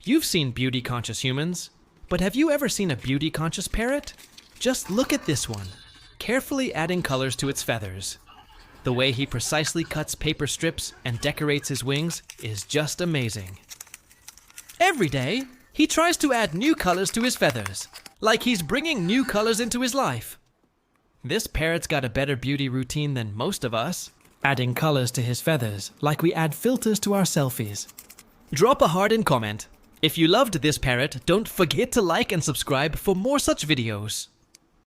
You've seen beauty-conscious humans, but have you ever seen a beauty-conscious parrot? Just look at this one, carefully adding colors to its feathers. The way he precisely cuts paper strips and decorates his wings is just amazing. Every day, he tries to add new colors to his feathers, like he's bringing new colors into his life. This parrot's got a better beauty routine than most of us, adding colors to his feathers like we add filters to our selfies. Drop a heart and comment. If you loved this parrot, don't forget to like and subscribe for more such videos.